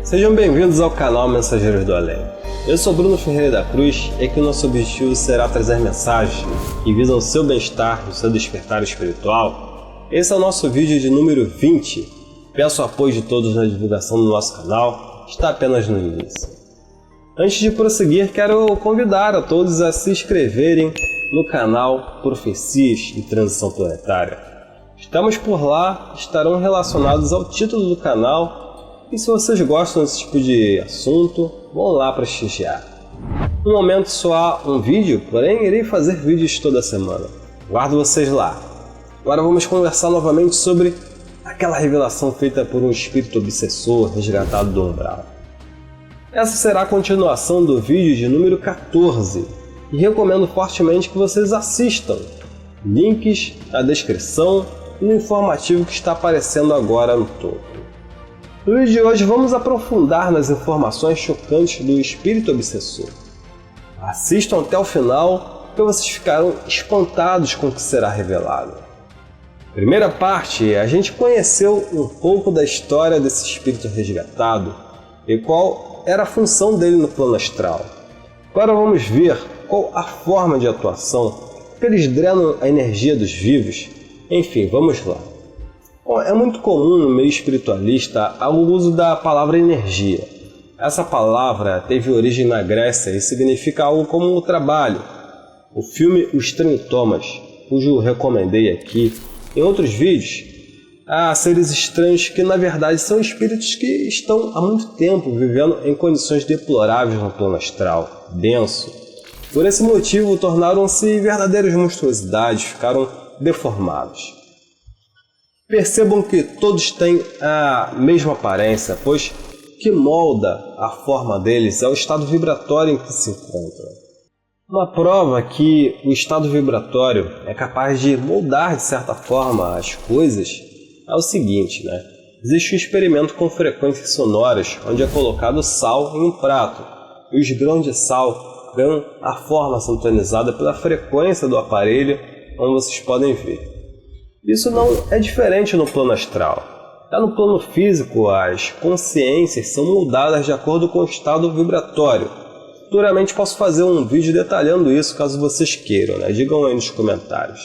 Sejam bem-vindos ao canal Mensageiros do Além. Eu sou Bruno Ferreira da Cruz e aqui o nosso objetivo será trazer mensagens que visam o seu bem-estar e o seu despertar espiritual. Esse é o nosso vídeo de número 20. Peço o apoio de todos na divulgação do nosso canal, está apenas no início. Antes de prosseguir, quero convidar a todos a se inscreverem no canal Profecias e Transição Planetária. Estamos por lá, estarão relacionados ao título do canal. E se vocês gostam desse tipo de assunto, vão lá prestigiar. No momento só há um vídeo, porém irei fazer vídeos toda semana. Guardo vocês lá. Agora vamos conversar novamente sobre aquela revelação feita por um espírito obsessor resgatado do umbral. Essa será a continuação do vídeo de número 14 e recomendo fortemente que vocês assistam. Links na descrição e no informativo que está aparecendo agora no topo. No vídeo de hoje vamos aprofundar nas informações chocantes do espírito obsessor. Assistam até o final, porque vocês ficarão espantados com o que será revelado. Primeira parte, a gente conheceu um pouco da história desse espírito resgatado e qual era a função dele no plano astral. Agora vamos ver qual a forma de atuação, que eles drenam a energia dos vivos. Enfim, vamos lá. Bom, é muito comum no meio espiritualista o uso da palavra energia. Essa palavra teve origem na Grécia e significa algo como trabalho. O filme O Estranho Thomas, cujo recomendei aqui em outros vídeos, há seres estranhos que na verdade são espíritos que estão há muito tempo vivendo em condições deploráveis no plano astral, denso. Por esse motivo tornaram-se verdadeiras monstruosidades, ficaram deformados. Percebam que todos têm a mesma aparência, pois o que molda a forma deles é o estado vibratório em que se encontram. Uma prova que o estado vibratório é capaz de moldar de certa forma as coisas é o seguinte, Existe um experimento com frequências sonoras onde é colocado sal em um prato e os grãos de sal ganham a forma sintonizada pela frequência do aparelho, como vocês podem ver. Isso não é diferente no plano astral. Já no plano físico, as consciências são moldadas de acordo com o estado vibratório. Futuramente posso fazer um vídeo detalhando isso caso vocês queiram, Digam aí nos comentários.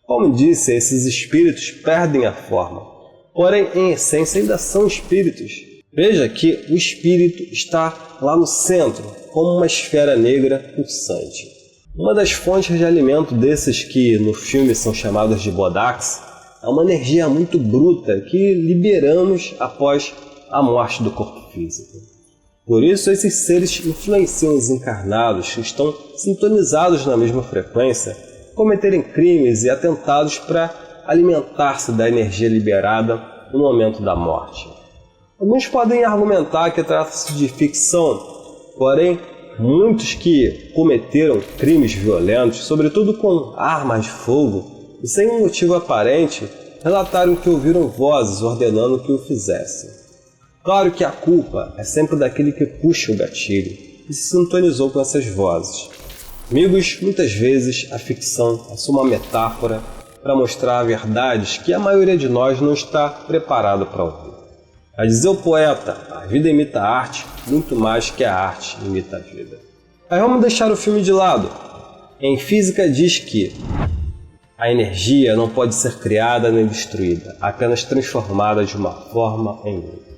Como disse, esses espíritos perdem a forma, porém em essência ainda são espíritos. Veja que o espírito está lá no centro, como uma esfera negra pulsante. Uma das fontes de alimento desses que no filme são chamados de Bodaks é uma energia muito bruta que liberamos após a morte do corpo físico. Por isso esses seres influenciam os encarnados que estão sintonizados na mesma frequência, cometerem crimes e atentados para alimentar-se da energia liberada no momento da morte. Alguns podem argumentar que trata-se de ficção, porém muitos que cometeram crimes violentos, sobretudo com armas de fogo, e sem um motivo aparente, relataram que ouviram vozes ordenando que o fizessem. Claro que a culpa é sempre daquele que puxa o gatilho e se sintonizou com essas vozes. Amigos, muitas vezes a ficção é só uma metáfora para mostrar verdades que a maioria de nós não está preparado para ouvir. A dizer o poeta, a vida imita a arte, muito mais que a arte imita a vida. Mas vamos deixar o filme de lado. Em física diz que a energia não pode ser criada nem destruída, apenas transformada de uma forma em outra.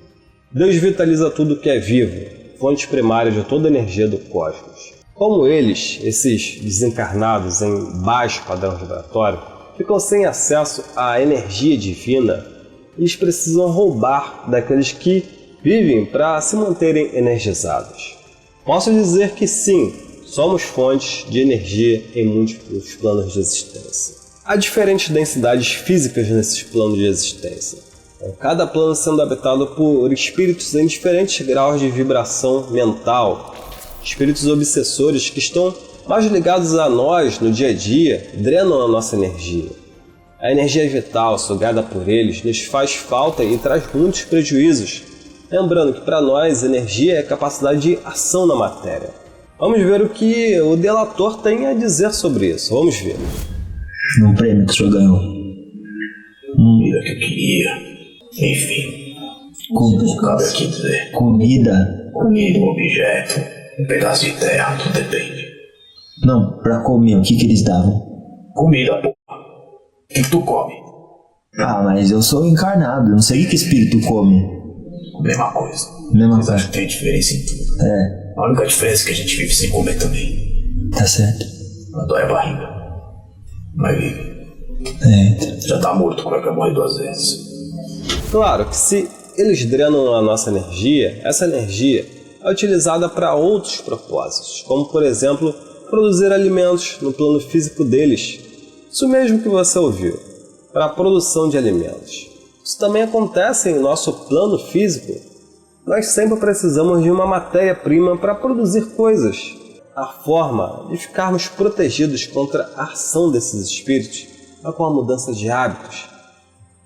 Deus vitaliza tudo que é vivo, fonte primária de toda a energia do cosmos. Como eles, esses desencarnados em baixo padrão vibratório, ficam sem acesso à energia divina, eles precisam roubar daqueles que vivem para se manterem energizados. Posso dizer que sim, somos fontes de energia em múltiplos planos de existência. Há diferentes densidades físicas nesses planos de existência, com cada plano sendo habitado por espíritos em diferentes graus de vibração mental. Espíritos obsessores que estão mais ligados a nós no dia a dia drenam a nossa energia. A energia vital sugada por eles nos faz falta e traz muitos prejuízos. Lembrando que para nós energia é capacidade de ação na matéria. Vamos ver o que o delator tem a dizer sobre isso. Vamos ver. No prêmio que o senhor ganhou. Não era o que eu queria. Enfim, Cabe aqui dizer. Comida? Comida, um objeto, um pedaço de terra, tudo depende. Não, pra comer, o que eles davam? Comida, porra. O que tu come? Ah, mas eu sou encarnado, eu não sei o que espírito come. Mesma coisa. Mesma Vocês coisa. acham que tem diferença em tudo? É, A única diferença é que a gente vive sem comer também. tá certo. Não dói a barriga. Mas vive. É, Já tá morto, como é que vai morrer 2 vezes? Claro que se eles drenam a nossa energia, essa energia é utilizada para outros propósitos, como por exemplo, produzir alimentos no plano físico deles. Isso mesmo que você ouviu, para a produção de alimentos. Isso também acontece em nosso plano físico. Nós sempre precisamos de uma matéria-prima para produzir coisas. A forma de ficarmos protegidos contra a ação desses espíritos é com a mudança de hábitos.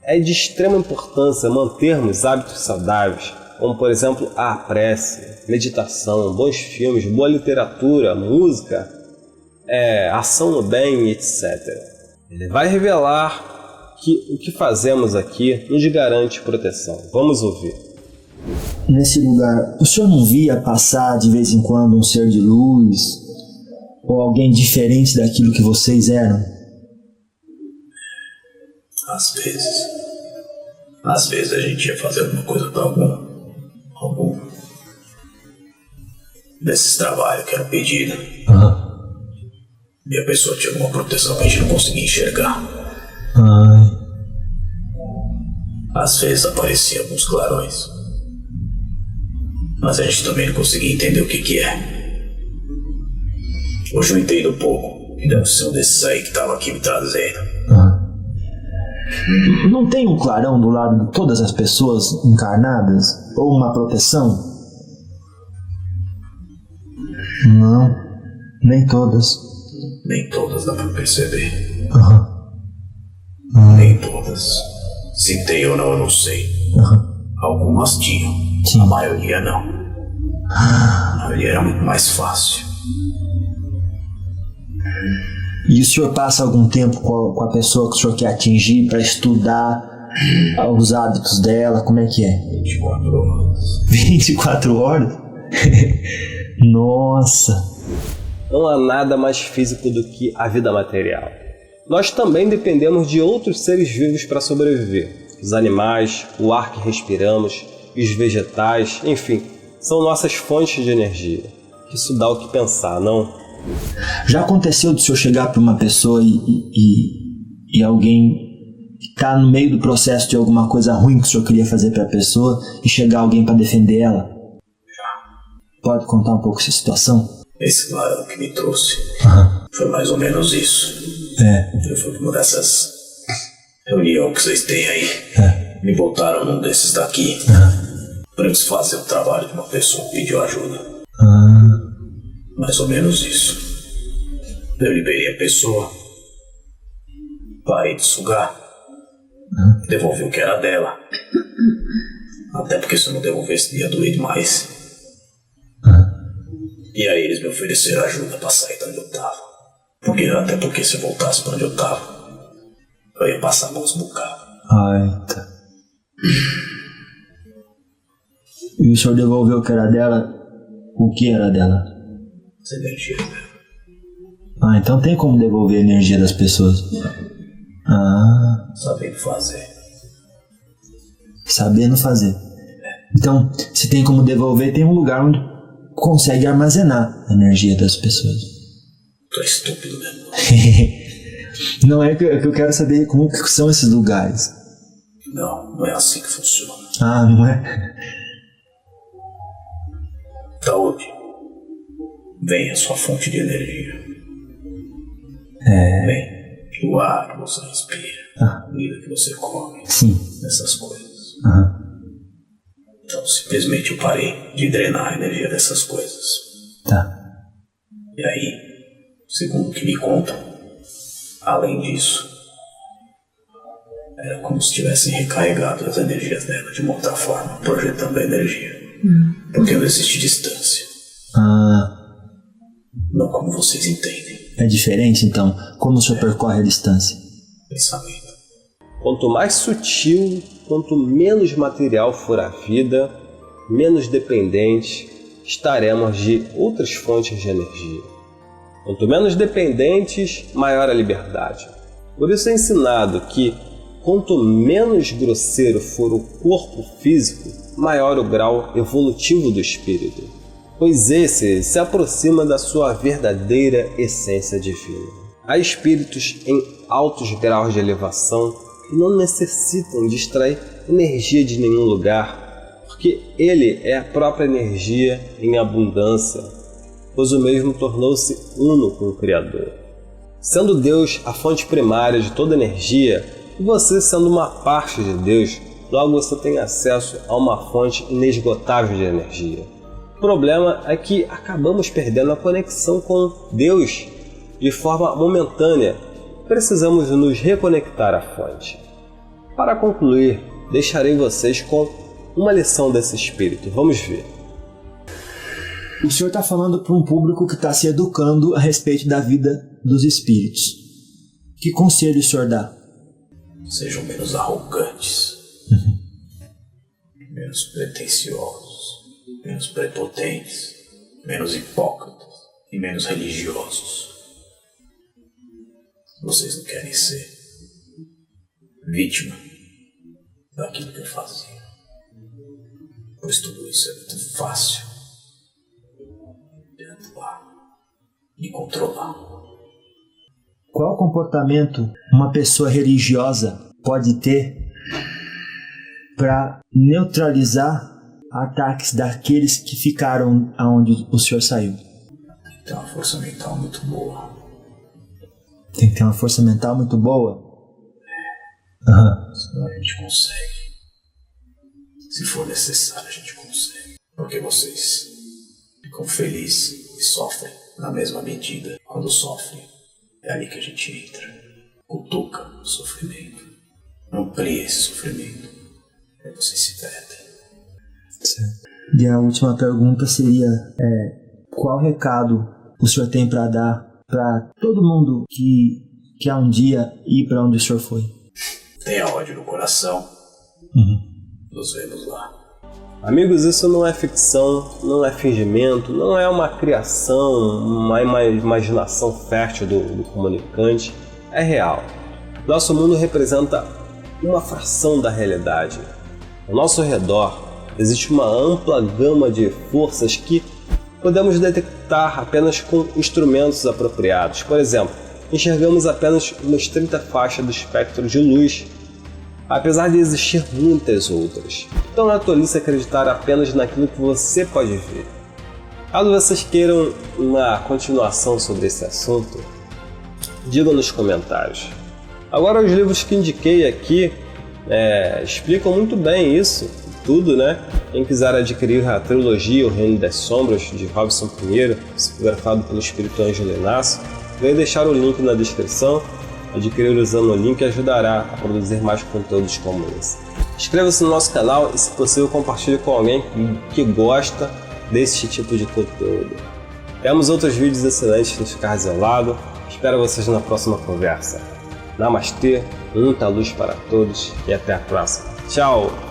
É de extrema importância mantermos hábitos saudáveis, como por exemplo a prece, meditação, bons filmes, boa literatura, música, ação no bem, etc. Ele vai revelar que o que fazemos aqui nos garante proteção. Vamos ouvir. nesse lugar, o senhor não via passar de vez em quando um ser de luz? Ou alguém diferente daquilo que vocês eram? Às vezes a gente ia fazer alguma coisa para algum desses trabalhos que era pedido. E a pessoa tinha alguma proteção que a gente não conseguia enxergar. Às vezes apareciam alguns clarões, mas a gente também não conseguia entender o que é. Hoje eu entendo um pouco, que deve ser um desses aí que estava aqui me trazendo. Não tem um clarão do lado de todas as pessoas encarnadas? Ou uma proteção? Não, nem todas. Nem todas dá pra perceber. Nem todas. Se tem ou não, eu não sei. Algumas tinham. Sim. A maioria não. A maioria era muito mais fácil. E o senhor passa algum tempo com a pessoa que o senhor quer atingir para estudar os hábitos dela? Como é que é? 24 horas. 24 horas? Nossa! Não há nada mais físico do que a vida material. Nós também dependemos de outros seres vivos para sobreviver. Os animais, o ar que respiramos, os vegetais, enfim, são nossas fontes de energia. Isso dá o que pensar, não? Já aconteceu de o senhor chegar para uma pessoa e alguém está no meio do processo de alguma coisa ruim que o senhor queria fazer para a pessoa e chegar alguém para defender ela? Pode contar um pouco essa situação? Esse clarão que me trouxe foi mais ou menos isso. Eu fui uma dessas reuniões que vocês têm aí. Me botaram num desses daqui para eles fazerem o trabalho de uma pessoa que pediu ajuda. Mais ou menos isso. Eu liberei a pessoa, parei de sugar, devolvi o que era dela. Até porque se eu não devolvesse ia doer demais. E aí eles me ofereceram ajuda pra sair de onde eu tava. Até porque se eu voltasse pra onde eu tava, eu ia passar mãos bocados. Ai, tá. E o senhor devolveu o que era dela? O que era dela? Essa energia dela. Então tem como devolver a energia das pessoas. Sabendo fazer. Sabendo fazer. Então, se tem como devolver, tem um lugar onde consegue armazenar a energia das pessoas. Tu é estúpido mesmo. Não é que eu quero saber como que são esses lugares. Não é assim que funciona. Não é? Saúde. Vem a sua fonte de energia. Vem o ar que você respira, a comida que você come, Sim. essas coisas. Então simplesmente eu parei de drenar a energia dessas coisas. Tá. E aí, segundo o que me contam, além disso, era como se tivessem recarregado as energias dela de uma outra forma, projetando a energia. Porque não existe distância. Não como vocês entendem. É diferente, então? Como o senhor percorre a distância? Pensamento. Quanto mais sutil quanto menos material for a vida, menos dependentes estaremos de outras fontes de energia. Quanto menos dependentes, maior a liberdade. Por isso é ensinado que, quanto menos grosseiro for o corpo físico, maior o grau evolutivo do espírito, pois esse se aproxima da sua verdadeira essência divina. Há espíritos em altos graus de elevação que não necessitam de extrair energia de nenhum lugar, porque ele é a própria energia em abundância, pois o mesmo tornou-se uno com o Criador. Sendo Deus a fonte primária de toda energia, e você sendo uma parte de Deus, logo você tem acesso a uma fonte inesgotável de energia. O problema é que acabamos perdendo a conexão com Deus de forma momentânea. Precisamos nos reconectar à fonte. Para concluir, deixarei vocês com uma lição desse espírito. Vamos ver. O senhor está falando para um público que está se educando a respeito da vida dos espíritos. Que conselho o senhor dá? Sejam menos arrogantes, menos pretensiosos, menos prepotentes, menos hipócritas e menos religiosos. Vocês não querem ser vítima daquilo que eu fazia, pois tudo isso é muito fácil de atuar e controlar. Qual comportamento uma pessoa religiosa pode ter para neutralizar ataques daqueles que ficaram aonde o senhor saiu? Tem que ter uma força mental muito boa. Tem que ter uma força mental muito boa? Senão a gente consegue. Se for necessário, a gente consegue. Porque vocês ficam felizes e sofrem na mesma medida. Quando sofrem, é ali que a gente entra. Cutuca o sofrimento. Amplia esse sofrimento. Aí vocês se perdem. Certo. E a última pergunta seria: qual recado o senhor tem para dar para todo mundo que quer um dia ir para onde o senhor foi? Tenha ódio no coração. Nos vemos lá. Amigos, isso não é ficção, não é fingimento, não é uma criação, uma imaginação fértil do comunicante. É real. Nosso mundo representa uma fração da realidade. Ao nosso redor existe uma ampla gama de forças que podemos detectar apenas com instrumentos apropriados. Por exemplo, enxergamos apenas uma estreita faixa do espectro de luz, apesar de existir muitas outras. Então é tolice acreditar apenas naquilo que você pode ver. Caso vocês queiram uma continuação sobre esse assunto, digam nos comentários. Agora, os livros que indiquei aqui explicam muito bem isso tudo, né? Quem quiser adquirir a trilogia O Reino das Sombras, de Robson Pinheiro, psicografado pelo espírito Ângelo Inácio, venho deixar o link na descrição. Adquirir usando o link ajudará a produzir mais conteúdos como esse. Inscreva-se no nosso canal e, se possível, compartilhe com alguém que gosta desse tipo de conteúdo. Temos outros vídeos excelentes nos cards ao lado. Espero vocês na próxima conversa. Namastê, muita luz para todos e até a próxima. Tchau!